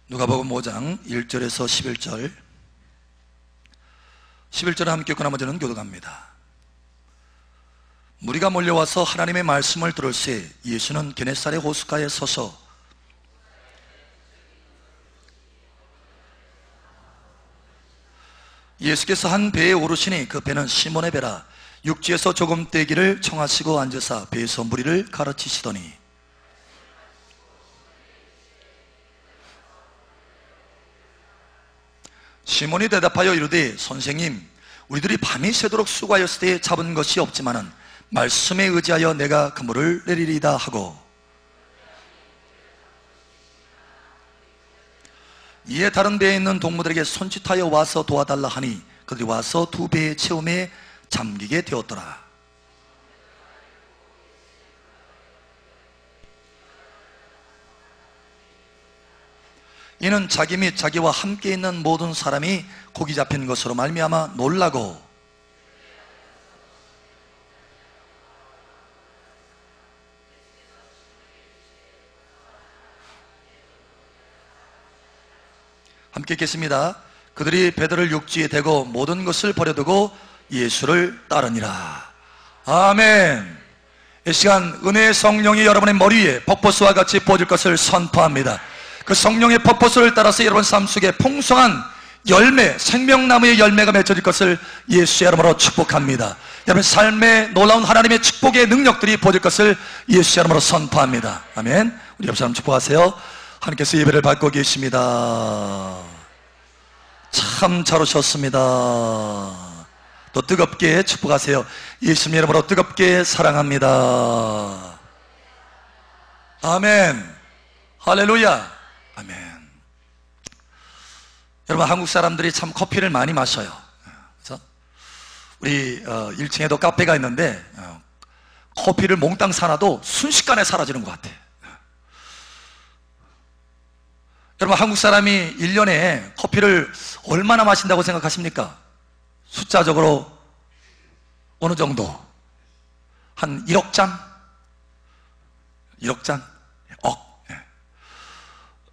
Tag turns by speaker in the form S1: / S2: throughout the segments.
S1: 누가복음 5장 1절에서 11절 11절을 함께 읽고 나머지는 교독합니다. 무리가 몰려와서 하나님의 말씀을 들을새 예수는 게네사렛 호숫가에 서서 예수께서 한 배에 오르시니 그 배는 시몬의 배라. 육지에서 조금 떼기를 청하시고 앉으사 배에서 무리를 가르치시더니 시몬이 대답하여 이르되 선생님, 우리들이 밤이 새도록 수고하였을 때 잡은 것이 없지만은 말씀에 의지하여 내가 그물을 내리리이다 하고, 이에 다른 배에 있는 동무들에게 손짓하여 와서 도와달라 하니 그들이 와서 두 배의 체험에 잠기게 되었더라. 이는 자기 및 자기와 함께 있는 모든 사람이 고기 잡힌 것으로 말미암아 놀라고 함께 읽겠습니다. 그들이 배들을 육지에 대고 모든 것을 버려두고 예수를 따르니라. 아멘. 이 시간 은혜의 성령이 여러분의 머리 위에 퍼포스와 같이 부어질 것을 선포합니다. 그 성령의 퍼포스를 따라서 여러분 삶 속에 풍성한 열매, 생명나무의 열매가 맺어질 것을 예수의 이름으로 축복합니다. 여러분 삶에 놀라운 하나님의 축복의 능력들이 부어질 것을 예수의 이름으로 선포합니다. 아멘. 우리 옆 사람 축복하세요. 하나님께서 예배를 받고 계십니다. 참 잘 오셨습니다. 또 뜨겁게 축복하세요. 예수님 이름으로 뜨겁게 사랑합니다. 아멘. 할렐루야. 아멘. 여러분 한국 사람들이 참 커피를 많이 마셔요. 그래서 우리 1층에도 카페가 있는데 커피를 몽땅 사놔도 순식간에 사라지는 것 같아. 여러분 한국 사람이 1년에 커피를 얼마나 마신다고 생각하십니까? 숫자적으로 어느 정도? 한 1억 잔? 1억 잔? 억.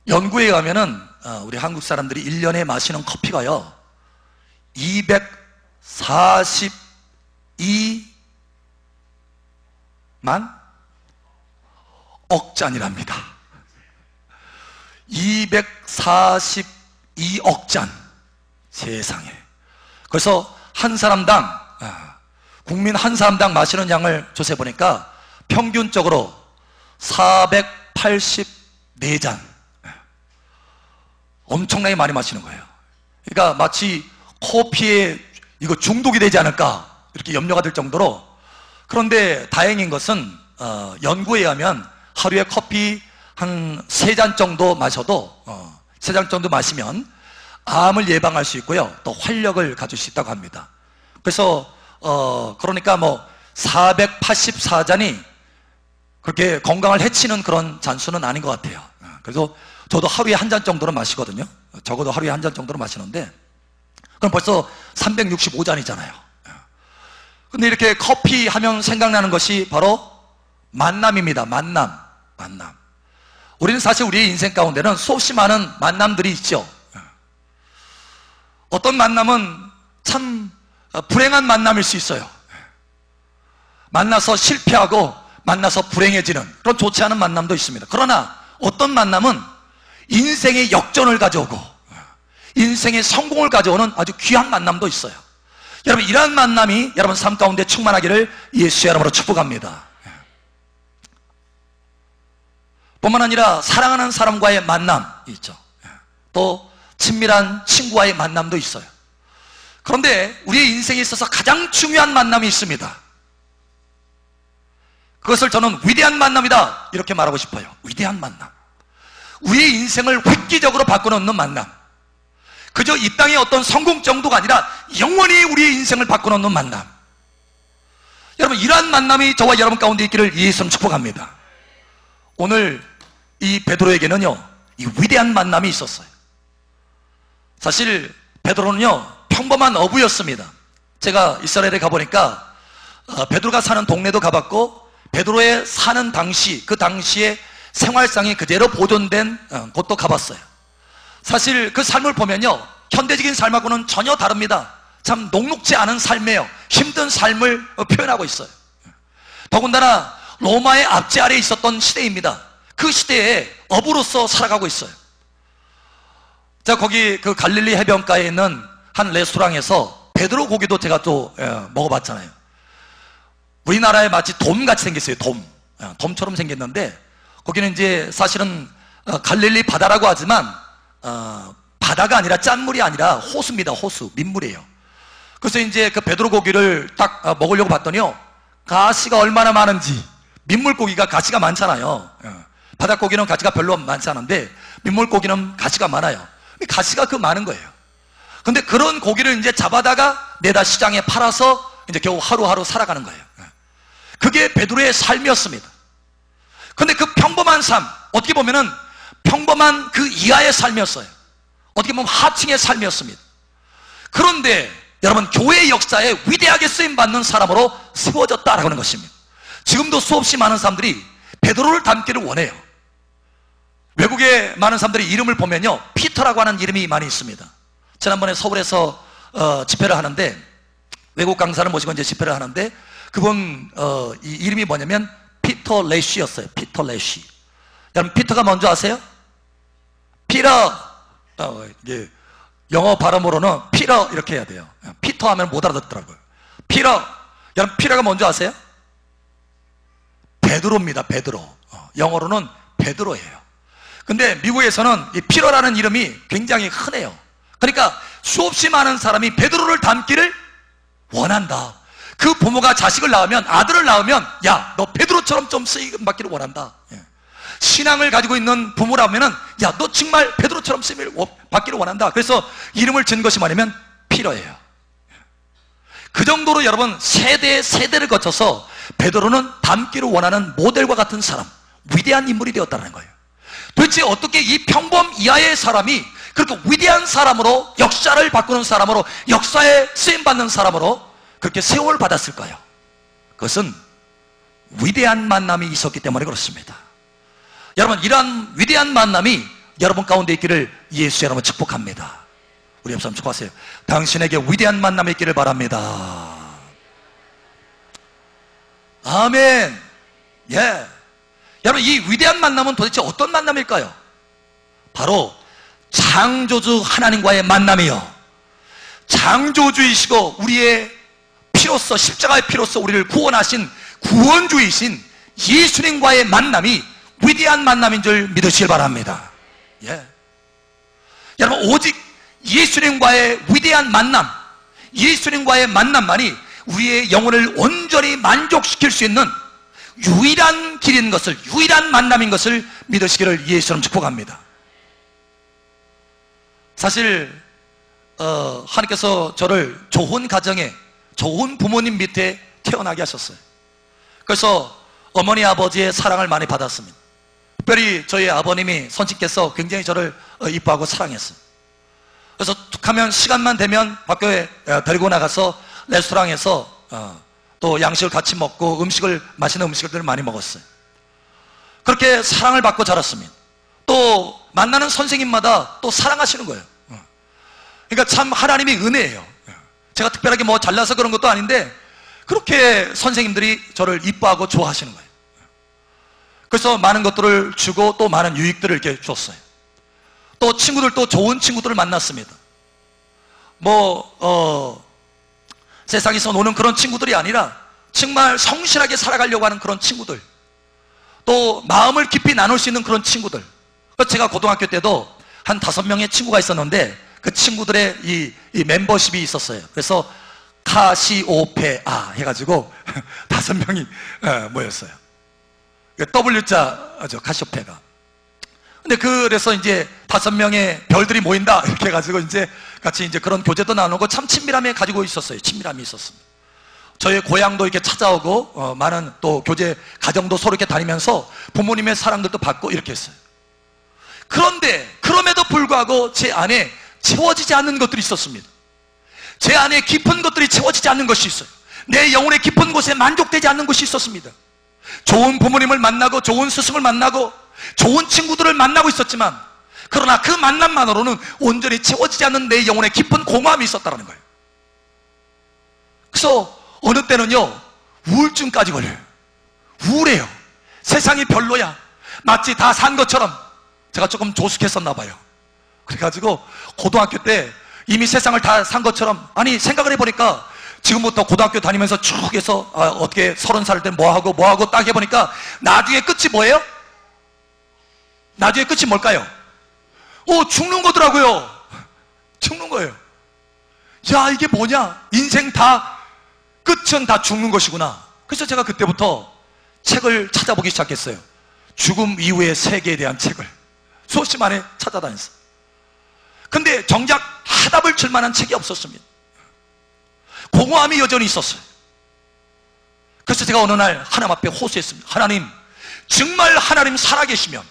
S1: 연구에 가면은 우리 한국 사람들이 1년에 마시는 커피가요 242만 억 잔이랍니다. 242억 잔. 세상에. 그래서 한 사람당 국민 한 사람당 마시는 양을 조사해 보니까 평균적으로 484잔. 엄청나게 많이 마시는 거예요. 그러니까 마치 커피에 이거 중독이 되지 않을까 이렇게 염려가 될 정도로. 그런데 다행인 것은 연구에 의하면 하루에 커피 한 3잔 정도 마셔도 3잔 정도 마시면 암을 예방할 수 있고요 또 활력을 가질 수 있다고 합니다. 그래서 그러니까 뭐 484잔이 그렇게 건강을 해치는 그런 잔수는 아닌 것 같아요. 그래서 저도 하루에 한 잔 정도는 마시거든요. 적어도 하루에 한 잔 정도는 마시는데 그럼 벌써 365잔이잖아요. 근데 이렇게 커피 하면 생각나는 것이 바로 만남입니다. 만남. 우리는 사실 우리의 인생 가운데는 수없이 많은 만남들이 있죠. 어떤 만남은 참 불행한 만남일 수 있어요. 만나서 실패하고 만나서 불행해지는 그런 좋지 않은 만남도 있습니다. 그러나 어떤 만남은 인생의 역전을 가져오고 인생의 성공을 가져오는 아주 귀한 만남도 있어요. 여러분 이러한 만남이 여러분 삶 가운데 충만하기를 예수의 이름으로 축복합니다. 뿐만 아니라 사랑하는 사람과의 만남이 있죠. 또 친밀한 친구와의 만남도 있어요. 그런데 우리의 인생에 있어서 가장 중요한 만남이 있습니다. 그것을 저는 위대한 만남이다 이렇게 말하고 싶어요. 위대한 만남. 우리의 인생을 획기적으로 바꿔놓는 만남. 그저 이 땅의 어떤 성공 정도가 아니라 영원히 우리의 인생을 바꿔놓는 만남. 여러분 이러한 만남이 저와 여러분 가운데 있기를 예수님 축복합니다. 오늘 이 베드로에게는요 이 위대한 만남이 있었어요. 사실 베드로는요 평범한 어부였습니다. 제가 이스라엘에 가보니까 베드로가 사는 동네도 가봤고 베드로의 사는 당시 그 당시에 생활상이 그대로 보존된 곳도 가봤어요. 사실 그 삶을 보면요, 현대적인 삶하고는 전혀 다릅니다. 참 녹록지 않은 삶이에요. 힘든 삶을 표현하고 있어요. 더군다나 로마의 압제 아래에 있었던 시대입니다. 그 시대에 어부로서 살아가고 있어요. 자, 거기 그 갈릴리 해변가에 있는 한 레스토랑에서 베드로 고기도 제가 또 먹어봤잖아요. 우리나라에 마치 돔같이 생겼어요. 돔처럼 생겼는데, 거기는 이제 사실은 갈릴리 바다라고 하지만 바다가 아니라 짠물이 아니라 호수입니다. 호수, 민물이에요. 그래서 이제 그 베드로 고기를 딱 먹으려고 봤더니요, 가시가 얼마나 많은지. 민물고기가 가시가 많잖아요. 바닷고기는 가시가 별로 많지 않은데 민물고기는 가시가 많아요. 가시가 그 많은 거예요. 근데 그런 고기를 이제 잡아다가 내다 시장에 팔아서 이제 겨우 하루하루 살아가는 거예요. 그게 베드로의 삶이었습니다. 근데 그 평범한 삶, 어떻게 보면은 평범한 그 이하의 삶이었어요. 어떻게 보면 하층의 삶이었습니다. 그런데 여러분, 교회의 역사에 위대하게 쓰임받는 사람으로 세워졌다라고 하는 것입니다. 지금도 수없이 많은 사람들이 베드로를 닮기를 원해요. 외국의 많은 사람들이 이름을 보면요, 피터라고 하는 이름이 많이 있습니다. 지난번에 서울에서 집회를 하는데, 외국 강사를 모시고 이제 집회를 하는데, 그분 이 이름이 뭐냐면 피터 레쉬였어요. 피터 레쉬. 여러분, 피터가 뭔지 아세요? 피터. 이게 영어 발음으로는 피터 이렇게 해야 돼요. 피터 하면 못 알아듣더라고요. 피터. 여러분, 피터가 뭔지 아세요? 베드로입니다. 베드로. 영어로는 베드로예요. 근데 미국에서는 이 피터라는 이름이 굉장히 흔해요. 그러니까 수없이 많은 사람이 베드로를 닮기를 원한다. 그 부모가 자식을 낳으면, 아들을 낳으면, 야, 너 베드로처럼 좀 쓰임 받기를 원한다. 신앙을 가지고 있는 부모라면은, 야, 너 정말 베드로처럼 쓰임을 받기를 원한다. 그래서 이름을 지은 것이 뭐냐면 피터예요. 그 정도로 여러분, 세대를 거쳐서 베드로는 닮기를 원하는 모델과 같은 사람, 위대한 인물이 되었다는 거예요. 도대체 어떻게 이 평범 이하의 사람이 그렇게 위대한 사람으로, 역사를 바꾸는 사람으로, 역사에 쓰임받는 사람으로 그렇게 세월을 받았을까요? 그것은 위대한 만남이 있었기 때문에 그렇습니다. 여러분, 이러한 위대한 만남이 여러분 가운데 있기를 예수 여러분 축복합니다. 우리 옆 사람 축복하세요. 당신에게 위대한 만남이 있기를 바랍니다. 아멘. 예. 여러분, 이 위대한 만남은 도대체 어떤 만남일까요? 바로 창조주 하나님과의 만남이요, 창조주이시고 우리의 피로써, 십자가의 피로써 우리를 구원하신 구원주이신 예수님과의 만남이 위대한 만남인 줄 믿으시길 바랍니다. 예. 여러분, 오직 예수님과의 위대한 만남, 예수님과의 만남만이 우리의 영혼을 온전히 만족시킬 수 있는 유일한 길인 것을, 유일한 만남인 것을 믿으시기를 예수님 축복합니다. 사실 하나님께서 저를 좋은 가정에, 좋은 부모님 밑에 태어나게 하셨어요. 그래서 어머니 아버지의 사랑을 많이 받았습니다. 특별히 저희 아버님이, 선친께서 굉장히 저를 이뻐하고 사랑했어요. 그래서 툭 하면 시간만 되면 학교에 데리고 나가서 레스토랑에서 또 양식을 같이 먹고 맛있는 음식들을 많이 먹었어요. 그렇게 사랑을 받고 자랐습니다. 또 만나는 선생님마다 또 사랑하시는 거예요. 그러니까 참 하나님의 은혜예요. 제가 특별하게 뭐 잘나서 그런 것도 아닌데 그렇게 선생님들이 저를 이뻐하고 좋아하시는 거예요. 그래서 많은 것들을 주고 또 많은 유익들을 이렇게 줬어요. 또 친구들도 좋은 친구들을 만났습니다. 세상에서 노는 그런 친구들이 아니라 정말 성실하게 살아가려고 하는 그런 친구들, 또 마음을 깊이 나눌 수 있는 그런 친구들. 제가 고등학교 때도 한 5명의 친구가 있었는데 그 친구들의 이 멤버십이 있었어요. 그래서 카시오페아 해가지고 5명이 모였어요. W자죠, 카시오페가. 근데 그래서 이제 5명의 별들이 모인다 이렇게 해가지고 이제 같이 이제 그런 교제도 나누고 참 친밀함에 가지고 있었어요. 친밀함이 있었습니다. 저의 고향도 이렇게 찾아오고 많은 또 교제 가정도 서로 이렇게 다니면서 부모님의 사랑들도 받고 이렇게 했어요. 그런데 그럼에도 불구하고 제 안에 채워지지 않는 것들이 있었습니다. 제 안에 깊은 것들이 채워지지 않는 것이 있어요. 내 영혼의 깊은 곳에 만족되지 않는 것이 있었습니다. 좋은 부모님을 만나고 좋은 스승을 만나고 좋은 친구들을 만나고 있었지만 그러나 그 만남만으로는 온전히 채워지지 않는 내 영혼의 깊은 공허함이 있었다는 거예요. 그래서 어느 때는요, 우울증까지 걸려요. 우울해요. 세상이 별로야. 마치 다 산 것처럼. 제가 조금 조숙했었나 봐요. 그래가지고 고등학교 때 이미 세상을 다 산 것처럼, 아니 생각을 해보니까 지금부터 고등학교 다니면서 쭉 해서 어떻게 30살 때 뭐하고 딱 해보니까 나중에 끝이 뭐예요? 나중에 끝이 뭘까요? 죽는 거더라고요. 죽는 거예요. 야, 이게 뭐냐? 인생 다 끝은 다 죽는 것이구나. 그래서 제가 그때부터 책을 찾아보기 시작했어요. 죽음 이후의 세계에 대한 책을 수없이 만에 찾아다녔어요. 근데 정작 해답을 줄 만한 책이 없었습니다. 공허함이 여전히 있었어요. 그래서 제가 어느 날 하나님 앞에 호소했습니다. 하나님, 정말 하나님 살아계시면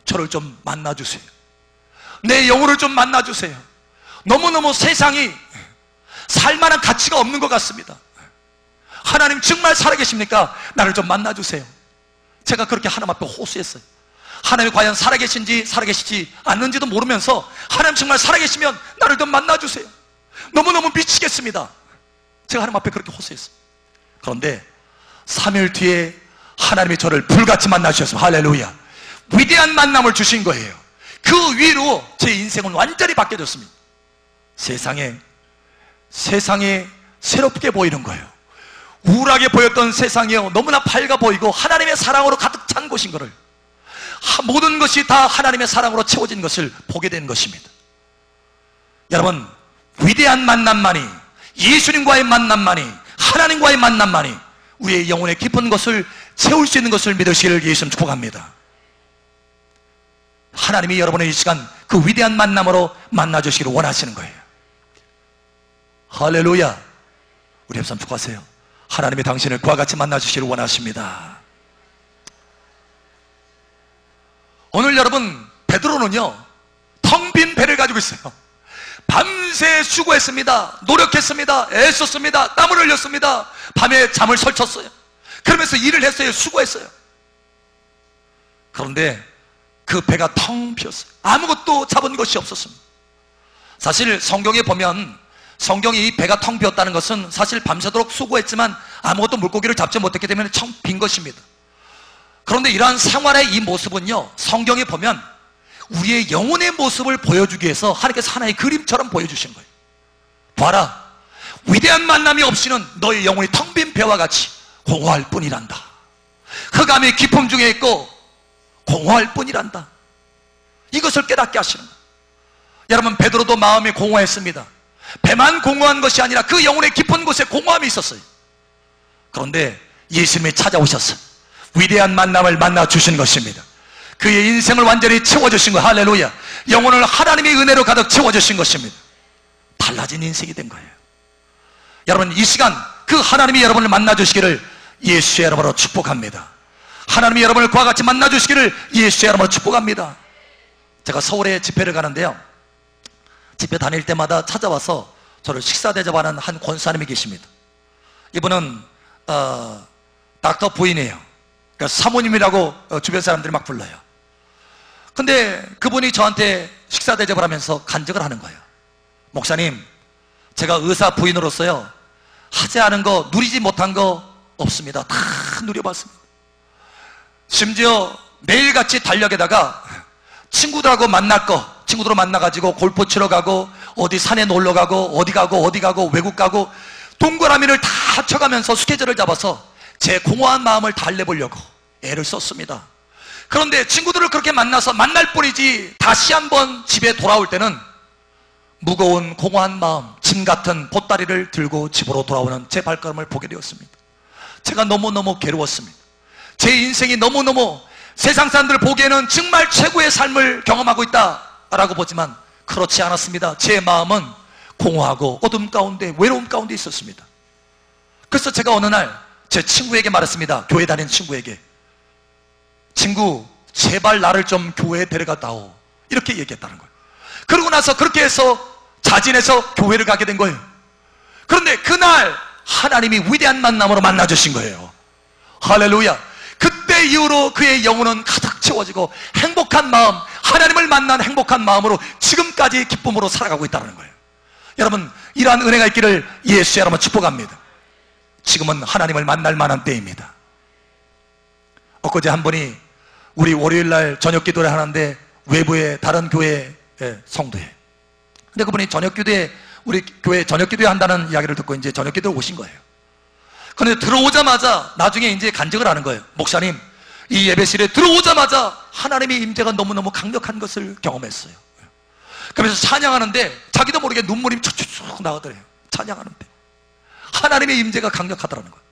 S1: 저를 좀 만나주세요. 내 영혼을 좀 만나주세요. 너무너무 세상이 살만한 가치가 없는 것 같습니다. 하나님 정말 살아계십니까? 나를 좀 만나주세요. 제가 그렇게 하나님 앞에 호소했어요. 하나님이 과연 살아계신지 살아계시지 않는지도 모르면서 하나님 정말 살아계시면 나를 좀 만나주세요. 너무너무 미치겠습니다. 제가 하나님 앞에 그렇게 호소했어요. 그런데 3일 뒤에 하나님이 저를 불같이 만나주셨어요. 할렐루야. 위대한 만남을 주신 거예요. 그 위로 제 인생은 완전히 바뀌어졌습니다. 세상에 새롭게 보이는 거예요. 우울하게 보였던 세상이요, 너무나 밝아 보이고 하나님의 사랑으로 가득 찬 곳인 거를, 모든 것이 다 하나님의 사랑으로 채워진 것을 보게 된 것입니다. 여러분, 위대한 만남만이, 예수님과의 만남만이, 하나님과의 만남만이 우리의 영혼의 깊은 것을 채울 수 있는 것을 믿으시기를 예수님 축복합니다. 하나님이 여러분의 이 시간 그 위대한 만남으로 만나주시기를 원하시는 거예요. 할렐루야. 우리 협상 축하하세요. 하나님이 당신을 그와 같이 만나주시기를 원하십니다. 오늘 여러분, 베드로는요, 텅 빈 배를 가지고 있어요. 밤새 수고했습니다. 노력했습니다. 애썼습니다. 땀을 흘렸습니다. 밤에 잠을 설쳤어요. 그러면서 일을 했어요. 수고했어요. 그런데 그 배가 텅 비었어요. 아무것도 잡은 것이 없었습니다. 사실 성경에 보면, 성경이 이 배가 텅 비었다는 것은 사실 밤새도록 수고했지만 아무것도 물고기를 잡지 못했기 때문에 텅 빈 것입니다. 그런데 이러한 생활의 이 모습은요, 성경에 보면 우리의 영혼의 모습을 보여주기 위해서 하나님께서 하나의 그림처럼 보여주신 거예요. 봐라, 위대한 만남이 없이는 너의 영혼이 텅 빈 배와 같이 공허할 뿐이란다. 흑암의 깊음 중에 있고 공허할 뿐이란다. 이것을 깨닫게 하시는 거예요. 여러분, 베드로도 마음이 공허했습니다. 배만 공허한 것이 아니라 그 영혼의 깊은 곳에 공허함이 있었어요. 그런데 예수님이 찾아오셨어요. 위대한 만남을 만나 주신 것입니다. 그의 인생을 완전히 채워주신 거, 할렐루야. 영혼을 하나님의 은혜로 가득 채워주신 것입니다. 달라진 인생이 된 거예요. 여러분, 이 시간 그 하나님이 여러분을 만나주시기를 예수의 이름으로 축복합니다. 하나님이 여러분을 그와 같이 만나주시기를 예수의 이름으로 축복합니다. 제가 서울에 집회를 가는데요, 집회 다닐 때마다 찾아와서 저를 식사 대접하는 한 권사님이 계십니다. 이분은 닥터 부인이에요. 그러니까 사모님이라고 주변 사람들이 막 불러요. 근데 그분이 저한테 식사 대접을 하면서 간증을 하는 거예요. 목사님, 제가 의사 부인으로서요, 하지 않은 거, 누리지 못한 거 없습니다. 다 누려봤습니다. 심지어 매일같이 달력에다가 친구들하고 만날 거, 친구들을 만나가지고 골프 치러 가고, 어디 산에 놀러 가고, 어디 가고, 외국 가고, 동그라미를 다 합쳐가면서 스케줄을 잡아서 제 공허한 마음을 달래보려고 애를 썼습니다. 그런데 친구들을 그렇게 만나서 만날 뿐이지 다시 한번 집에 돌아올 때는 무거운 공허한 마음, 짐 같은 보따리를 들고 집으로 돌아오는 제 발걸음을 보게 되었습니다. 제가 너무너무 괴로웠습니다. 제 인생이 너무너무 세상 사람들 보기에는 정말 최고의 삶을 경험하고 있다라고 보지만 그렇지 않았습니다. 제 마음은 공허하고 어둠 가운데, 외로움 가운데 있었습니다. 그래서 제가 어느 날 제 친구에게 말했습니다. 교회 다니는 친구에게, 친구, 제발 나를 좀 교회에 데려갔다오, 이렇게 얘기했다는 거예요. 그러고 나서 그렇게 해서 자진해서 교회를 가게 된 거예요. 그런데 그날 하나님이 위대한 만남으로 만나주신 거예요. 할렐루야. 그때 그때 이후로 그의 영혼은 가득 채워지고 행복한 마음, 하나님을 만난 행복한 마음으로 지금까지 기쁨으로 살아가고 있다는 거예요. 여러분, 이러한 은혜가 있기를 예수의 이름으로 축복합니다. 지금은 하나님을 만날 만한 때입니다. 엊그제 한 분이 우리 월요일날 저녁 기도를 하는데 외부의 다른 교회 성도에, 근데 그분이 저녁 기도에, 우리 교회 저녁 기도에 한다는 이야기를 듣고 이제 저녁 기도에 오신 거예요. 그런데 들어오자마자 나중에 이제 간증을 하는 거예요. 목사님, 이 예배실에 들어오자마자 하나님의 임재가 너무너무 강력한 것을 경험했어요. 그러면서 찬양하는데 자기도 모르게 눈물이 쭉 나오더래요. 찬양하는데 하나님의 임재가 강력하더라는 거예요.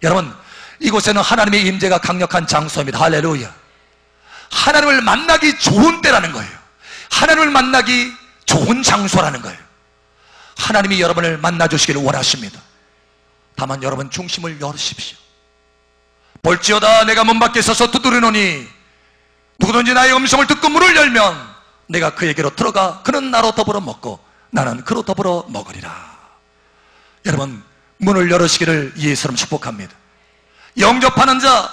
S1: 여러분, 이곳에는 하나님의 임재가 강력한 장소입니다. 할렐루야. 하나님을 만나기 좋은 때라는 거예요. 하나님을 만나기 좋은 장소라는 거예요. 하나님이 여러분을 만나주시기를 원하십니다. 다만 여러분 중심을 열으십시오. 볼지어다 내가 문 밖에 서서 두드리노니 누구든지 나의 음성을 듣고 문을 열면 내가 그에게로 들어가 그는 나로 더불어 먹고 나는 그로 더불어 먹으리라. 여러분, 문을 열으시기를 예수님 축복합니다. 영접하는 자,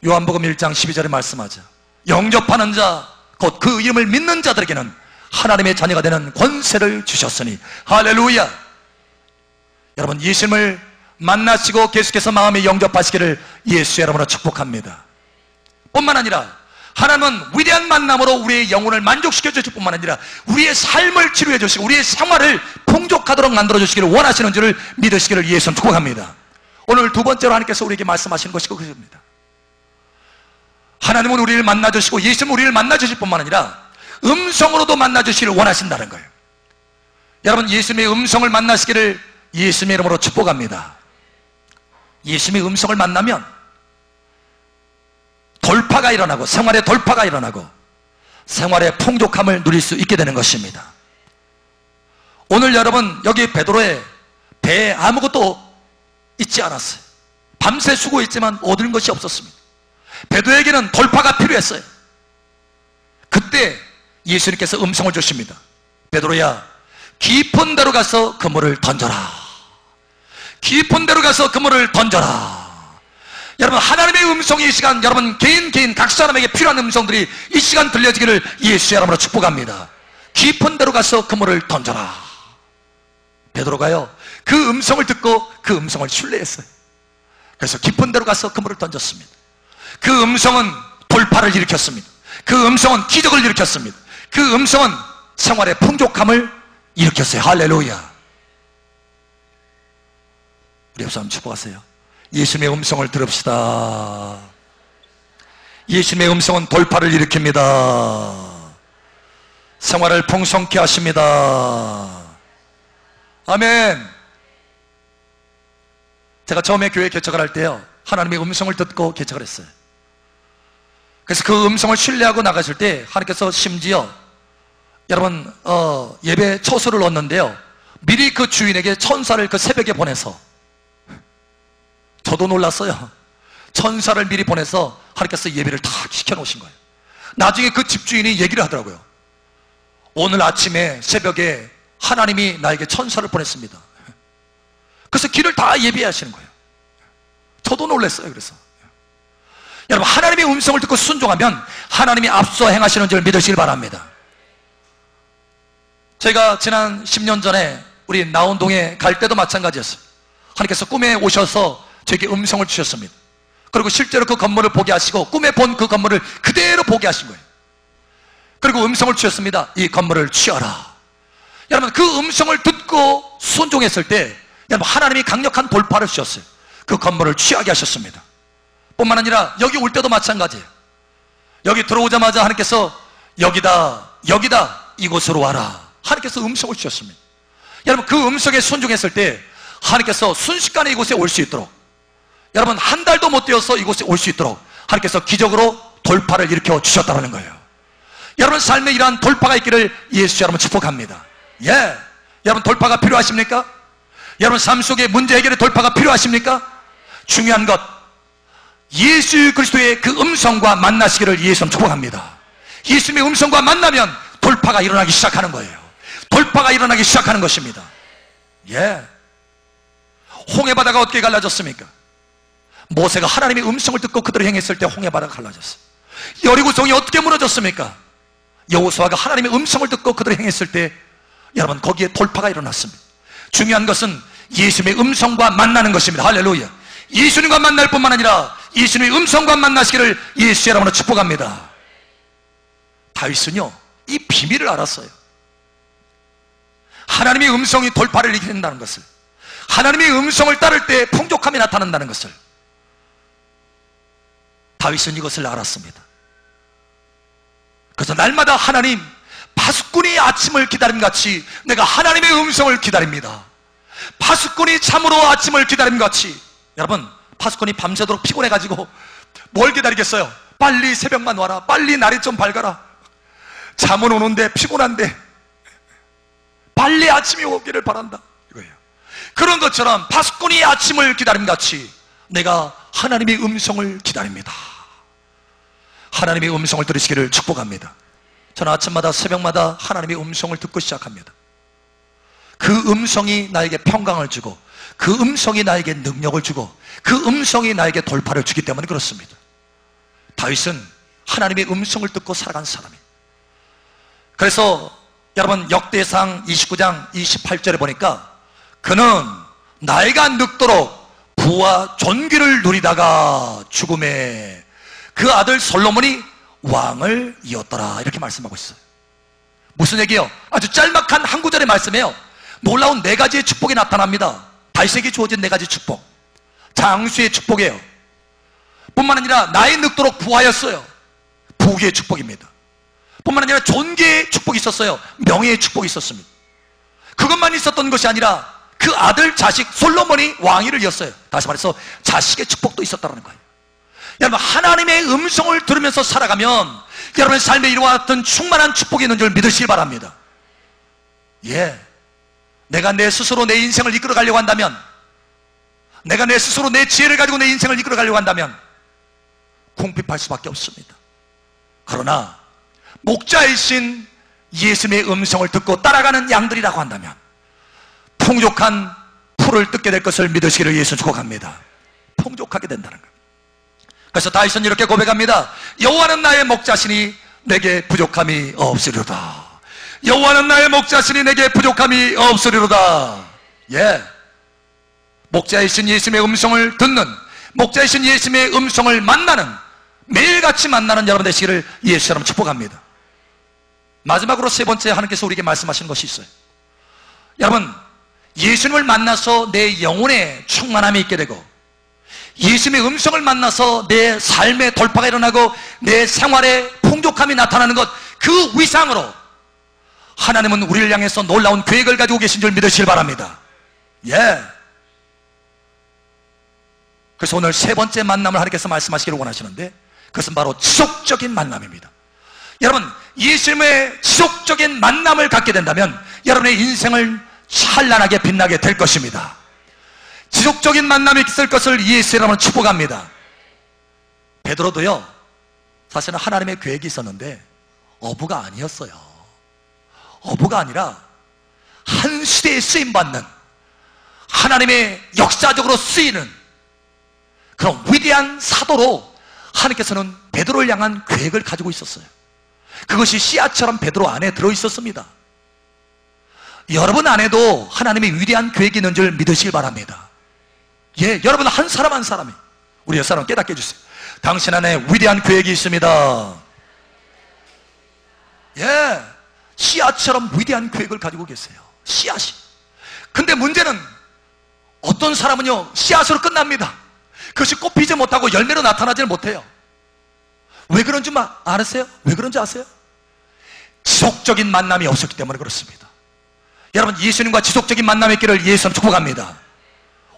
S1: 요한복음 1장 12절에 말씀하죠. 영접하는 자, 곧 그 이름을 믿는 자들에게는 하나님의 자녀가 되는 권세를 주셨으니 할렐루야. 여러분, 예수님을 만나시고 계속해서 마음에 영접하시기를 예수의 이름으로 축복합니다. 뿐만 아니라 하나님은 위대한 만남으로 우리의 영혼을 만족시켜 주실 뿐만 아니라 우리의 삶을 치료해 주시고 우리의 생활을 풍족하도록 만들어 주시기를 원하시는 줄을 믿으시기를 예수님 축복합니다. 오늘 두 번째로 하나님께서 우리에게 말씀하시는 것이 그것입니다. 하나님은 우리를 만나 주시고 예수님은 우리를 만나 주실 뿐만 아니라 음성으로도 만나 주시기를 원하신다는 거예요. 여러분, 예수님의 음성을 만나시기를 예수님의 이름으로 축복합니다. 예수님의 음성을 만나면 돌파가 일어나고 생활의 돌파가 일어나고 생활의 풍족함을 누릴 수 있게 되는 것입니다. 오늘 여러분, 여기 베드로의 배에 아무것도 있지 않았어요. 밤새 수고했지만 얻은 것이 없었습니다. 베드로에게는 돌파가 필요했어요. 그때 예수님께서 음성을 주십니다. 베드로야, 깊은 데로 가서 그물을 던져라. 깊은 데로 가서 그물을 던져라. 여러분, 하나님의 음성이 이 시간 여러분 개인 각 사람에게 필요한 음성들이 이 시간 들려지기를 예수의 이름으로 축복합니다. 깊은 데로 가서 그물을 던져라. 베드로가요, 그 음성을 듣고 그 음성을 신뢰했어요. 그래서 깊은 데로 가서 그물을 던졌습니다. 그 음성은 돌파를 일으켰습니다. 그 음성은 기적을 일으켰습니다. 그 음성은 생활의 풍족함을 일으켰어요. 할렐루야. 우리 옆 사람 축복하세요. 예수님의 음성을 들읍시다. 예수님의 음성은 돌파를 일으킵니다. 생활을 풍성케 하십니다. 아멘. 제가 처음에 교회 개척을 할 때요, 하나님의 음성을 듣고 개척을 했어요. 그래서 그 음성을 신뢰하고 나가실 때 하나님께서 심지어 여러분 예배 처소를 얻는데요, 미리 그 주인에게 천사를 그 새벽에 보내서, 저도 놀랐어요. 천사를 미리 보내서 하나님께서 예배를 다 시켜놓으신 거예요. 나중에 그 집주인이 얘기를 하더라고요. 오늘 아침에 새벽에 하나님이 나에게 천사를 보냈습니다. 그래서 길을 다 예비하시는 거예요. 저도 놀랐어요. 그래서 여러분, 하나님의 음성을 듣고 순종하면 하나님이 앞서 행하시는 줄 믿으시길 바랍니다. 제가 지난 10년 전에 우리 나온동에 갈 때도 마찬가지였어요. 하나님께서 꿈에 오셔서 저에게 음성을 주셨습니다. 그리고 실제로 그 건물을 보게 하시고 꿈에 본 그 건물을 그대로 보게 하신 거예요. 그리고 음성을 주셨습니다. 이 건물을 취하라. 여러분, 그 음성을 듣고 순종했을 때 여러분, 하나님이 강력한 돌파를 주셨어요. 그 건물을 취하게 하셨습니다. 뿐만 아니라 여기 올 때도 마찬가지예요. 여기 들어오자마자 하나님께서 여기다 이곳으로 와라. 하나님께서 음성을 주셨습니다. 여러분, 그 음성에 순종했을 때 하나님께서 순식간에 이곳에 올 수 있도록, 여러분 한 달도 못 되어서 이곳에 올 수 있도록 하나님께서 기적으로 돌파를 일으켜 주셨다는 거예요. 여러분 삶에 이러한 돌파가 있기를 예수 여러분 축복합니다. 예, 여러분 돌파가 필요하십니까? 여러분 삶 속에 문제 해결의 돌파가 필요하십니까? 중요한 것, 예수 그리스도의 그 음성과 만나시기를 예수님 축복합니다. 예수님의 음성과 만나면 돌파가 일어나기 시작하는 거예요. 돌파가 일어나기 시작하는 것입니다. 예, 홍해 바다가 어떻게 갈라졌습니까? 모세가 하나님의 음성을 듣고 그대로 행했을 때 홍해바다가 갈라졌어요. 여리고성이 어떻게 무너졌습니까? 여호수아가 하나님의 음성을 듣고 그대로 행했을 때 여러분 거기에 돌파가 일어났습니다. 중요한 것은 예수님의 음성과 만나는 것입니다. 할렐루야. 예수님과 만날 뿐만 아니라 예수님의 음성과 만나시기를 예수의 이름으로 축복합니다. 다윗은요 이 비밀을 알았어요. 하나님의 음성이 돌파를 일으킨다는 것을, 하나님의 음성을 따를 때 풍족함이 나타난다는 것을 다윗은 이것을 알았습니다. 그래서 날마다 하나님, 파수꾼이 아침을 기다림같이 내가 하나님의 음성을 기다립니다. 파수꾼이 참으로 아침을 기다림같이. 여러분, 파수꾼이 밤새도록 피곤해가지고 뭘 기다리겠어요? 빨리 새벽만 와라, 빨리 날이 좀 밝아라. 잠은 오는데 피곤한데 빨리 아침이 오기를 바란다, 이거예요. 그런 것처럼 파수꾼이 아침을 기다림같이 내가 하나님의 음성을 기다립니다. 하나님의 음성을 들으시기를 축복합니다. 저는 아침마다 새벽마다 하나님의 음성을 듣고 시작합니다. 그 음성이 나에게 평강을 주고, 그 음성이 나에게 능력을 주고, 그 음성이 나에게 돌파를 주기 때문에 그렇습니다. 다윗은 하나님의 음성을 듣고 살아간 사람이에요. 그래서 여러분 역대상 29장 28절에 보니까 그는 나이가 늙도록 부와 존귀를 누리다가 죽음에 그 아들 솔로몬이 왕을 이었더라, 이렇게 말씀하고 있어요. 무슨 얘기예요? 아주 짤막한 한 구절의 말씀이에요. 놀라운 네 가지의 축복이 나타납니다. 다윗에게 주어진 네 가지 축복, 장수의 축복이에요. 뿐만 아니라 나이 늙도록 부하였어요. 부귀의 축복입니다. 뿐만 아니라 존귀의 축복이 있었어요. 명예의 축복이 있었습니다. 그것만 있었던 것이 아니라 그 아들 자식 솔로몬이 왕위를 이었어요. 다시 말해서 자식의 축복도 있었다는 거예요. 여러분, 하나님의 음성을 들으면서 살아가면 여러분의 삶에 이와 같은 충만한 축복이 있는 줄 믿으시기 바랍니다. 내가 내 스스로 내 인생을 이끌어 가려고 한다면, 내가 내 스스로 내 지혜를 가지고 내 인생을 이끌어 가려고 한다면 궁핍할 수밖에 없습니다. 그러나 목자이신 예수님의 음성을 듣고 따라가는 양들이라고 한다면 풍족한 풀을 뜯게 될 것을 믿으시기를 예수 축복합니다. 풍족하게 된다는 거예요. 그래서 다윗은 이렇게 고백합니다. 여호와는 나의 목자시니 내게 부족함이 없으리로다. 여호와는 나의 목자시니 내게 부족함이 없으리로다. 목자이신 예수님의 음성을 듣는, 목자이신 예수님의 음성을 만나는, 매일같이 만나는 여러분 되시기를 예수 여러분 축복합니다. 마지막으로 세 번째 하나님께서 우리에게 말씀하시는 것이 있어요. 여러분, 예수님을 만나서 내 영혼에 충만함이 있게 되고, 예수님의 음성을 만나서 내 삶의 돌파가 일어나고 내 생활에 풍족함이 나타나는 것, 그 위상으로 하나님은 우리를 향해서 놀라운 계획을 가지고 계신 줄 믿으시길 바랍니다. 그래서 오늘 세 번째 만남을 하나님께서 말씀하시기를 원하시는데, 그것은 바로 지속적인 만남입니다. 여러분, 예수님의 지속적인 만남을 갖게 된다면 여러분의 인생을 찬란하게 빛나게 될 것입니다. 지속적인 만남이 있을 것을 예수의 이름으로 축복합니다. 베드로도요, 사실은 하나님의 계획이 있었는데 어부가 아니었어요. 어부가 아니라 한 시대에 쓰임받는, 하나님의 역사적으로 쓰이는 그런 위대한 사도로 하나님께서는 베드로를 향한 계획을 가지고 있었어요. 그것이 씨앗처럼 베드로 안에 들어있었습니다. 여러분 안에도 하나님의 위대한 계획이 있는 줄 믿으시길 바랍니다. 여러분 한 사람 한 사람이, 우리 옆사람 깨닫게 해주세요. 당신 안에 위대한 계획이 있습니다. 씨앗처럼 위대한 계획을 가지고 계세요. 씨앗이. 근데 문제는 어떤 사람은요, 씨앗으로 끝납니다. 그것이 꽃피지 못하고 열매로 나타나지 못해요. 왜 그런 줄 아세요? 왜 그런지 아세요? 지속적인 만남이 없었기 때문에 그렇습니다. 여러분, 예수님과 지속적인 만남이 있기를 예수님 축복합니다.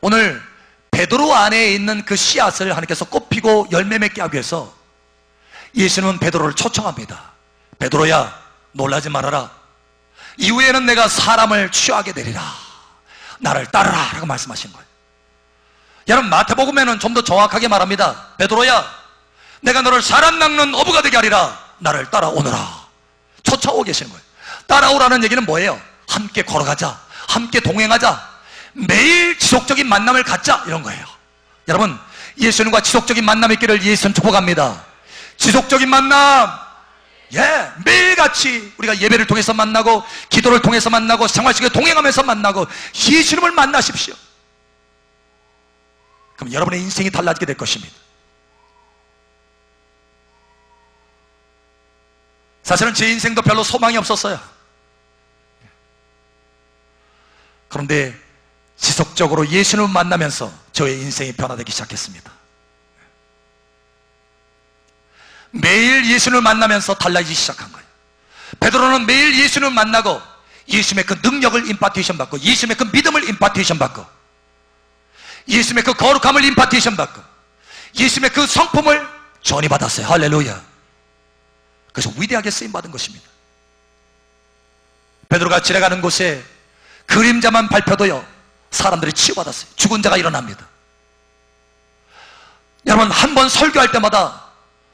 S1: 오늘 베드로 안에 있는 그 씨앗을 하나님께서 꽃피고 열매 맺게 하기 위해서 예수님은 베드로를 초청합니다. 베드로야, 놀라지 말아라. 이후에는 내가 사람을 취하게 되리라. 나를 따르라 라고 말씀하신 거예요. 여러분, 마태복음에는 좀 더 정확하게 말합니다. 베드로야, 내가 너를 사람 낚는 어부가 되게 하리라. 나를 따라오너라. 쫓아오고 계시는 거예요. 따라오라는 얘기는 뭐예요? 함께 걸어가자, 함께 동행하자, 매일 지속적인 만남을 갖자, 이런 거예요. 여러분, 예수님과 지속적인 만남이 있기를 예수님 축복합니다. 지속적인 만남, 매일같이 우리가 예배를 통해서 만나고 기도를 통해서 만나고 생활 속에 동행하면서 만나고 예수님을 만나십시오. 그럼 여러분의 인생이 달라지게 될 것입니다. 사실은 제 인생도 별로 소망이 없었어요. 그런데 지속적으로 예수님을 만나면서 저의 인생이 변화되기 시작했습니다. 매일 예수님을 만나면서 달라지기 시작한 거예요. 베드로는 매일 예수님을 만나고 예수님의 그 능력을 임파테이션 받고 예수님의 그 믿음을 임파테이션 받고 예수님의 그 거룩함을 임파테이션 받고 예수님의 그 성품을 전이받았어요. 할렐루야. 그래서 위대하게 쓰임받은 것입니다. 베드로가 지나가는 곳에 그림자만 밟혀도요 사람들이 치유받았어요. 죽은 자가 일어납니다. 여러분, 한 번 설교할 때마다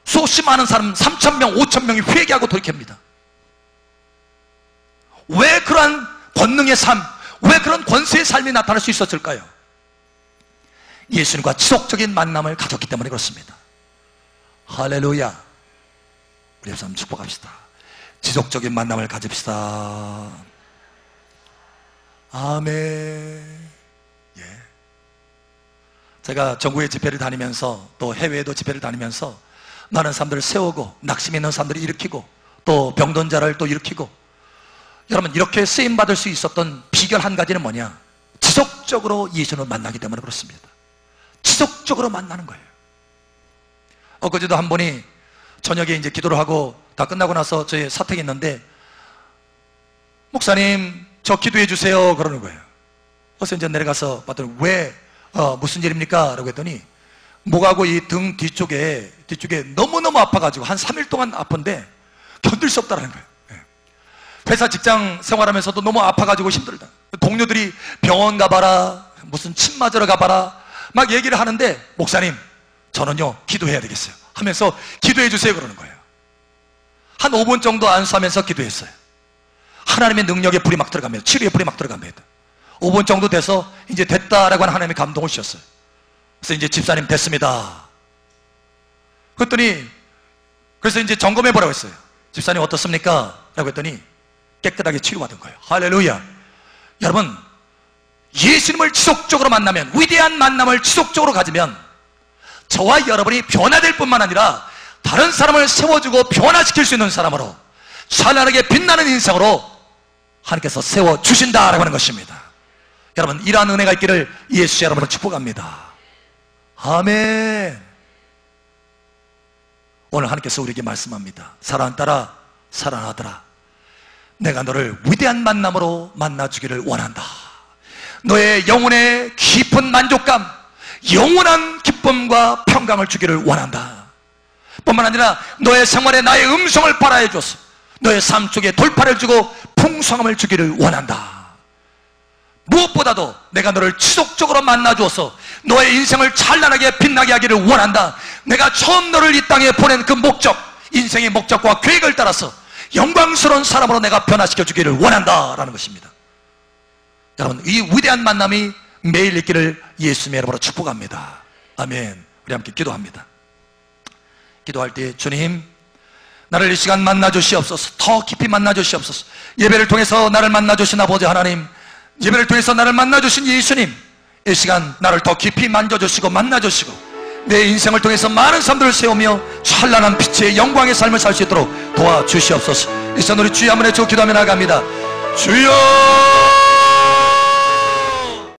S1: 수없이 많은 사람 3,000명, 5,000명이 회개하고 돌이킵니다. 왜 그러한 권능의 삶, 왜 그런 권세의 삶이 나타날 수 있었을까요? 예수님과 지속적인 만남을 가졌기 때문에 그렇습니다. 할렐루야. 우리 한번 축복합시다. 지속적인 만남을 가집시다. 아멘. 제가 전국의 집회를 다니면서 또 해외에도 집회를 다니면서 많은 사람들을 세우고 낙심 있는 사람들을 일으키고 또 병든 자를 또 일으키고, 여러분, 이렇게 쓰임받을 수 있었던 비결 한 가지는 뭐냐? 지속적으로 예수님을 만나기 때문에 그렇습니다. 지속적으로 만나는 거예요. 엊그제도 한 분이 저녁에 이제 기도를 하고 다 끝나고 나서 저희 사택이 있는데, 목사님 저 기도해 주세요 그러는 거예요. 그래서 이제 내려가서 봤더니 왜 무슨 일입니까? 라고 했더니 목하고 이 등 뒤쪽에 너무너무 아파가지고 한 3일 동안 아픈데 견딜 수 없다는 거예요. 회사 직장 생활하면서도 너무 아파가지고 힘들다. 동료들이 병원 가봐라, 무슨 침 맞으러 가봐라 막 얘기를 하는데, 목사님 저는요 기도해야 되겠어요 하면서 기도해 주세요 그러는 거예요. 한 5분 정도 안수하면서 기도했어요. 하나님의 능력의 불이 막 들어갑니다. 치료의 불이 막 들어갑니다. 5분 정도 돼서 이제 됐다라고 하는 하나님의 감동을 주셨어요. 그래서 이제 집사님 됐습니다. 그랬더니 그래서 이제 점검해 보라고 했어요. 집사님 어떻습니까? 라고 했더니 깨끗하게 치료받은 거예요. 할렐루야. 여러분, 예수님을 지속적으로 만나면, 위대한 만남을 지속적으로 가지면 저와 여러분이 변화될 뿐만 아니라 다른 사람을 세워주고 변화시킬 수 있는 사람으로, 찬란하게 빛나는 인생으로 하나님께서 세워주신다라고 하는 것입니다. 여러분, 이러한 은혜가 있기를 예수 여러분을 축복합니다. 아멘. 오늘 하나님께서 우리에게 말씀합니다. 사랑하는 딸아, 사랑하더라, 내가 너를 위대한 만남으로 만나주기를 원한다. 너의 영혼의 깊은 만족감, 영원한 기쁨과 평강을 주기를 원한다. 뿐만 아니라 너의 생활에 나의 음성을 발하해 줬어. 너의 삶 속에 돌파를 주고 풍성함을 주기를 원한다. 무엇보다도 내가 너를 지속적으로 만나주어서 너의 인생을 찬란하게 빛나게 하기를 원한다. 내가 처음 너를 이 땅에 보낸 그 목적, 인생의 목적과 계획을 따라서 영광스러운 사람으로 내가 변화시켜 주기를 원한다 라는 것입니다. 여러분, 이 위대한 만남이 매일 있기를 예수님의 이름으로 축복합니다. 아멘. 우리 함께 기도합니다. 기도할 때, 주님, 나를 이 시간 만나주시옵소서. 더 깊이 만나주시옵소서. 예배를 통해서 나를 만나주신 아버지 하나님, 예배를 통해서 나를 만나주신 예수님, 이 시간 나를 더 깊이 만져주시고 만나주시고 내 인생을 통해서 많은 사람들을 세우며 찬란한 빛의 영광의 삶을 살 수 있도록 도와주시옵소서. 이 시간 우리 주여 한번 외치고 기도하며 나아갑니다. 주여!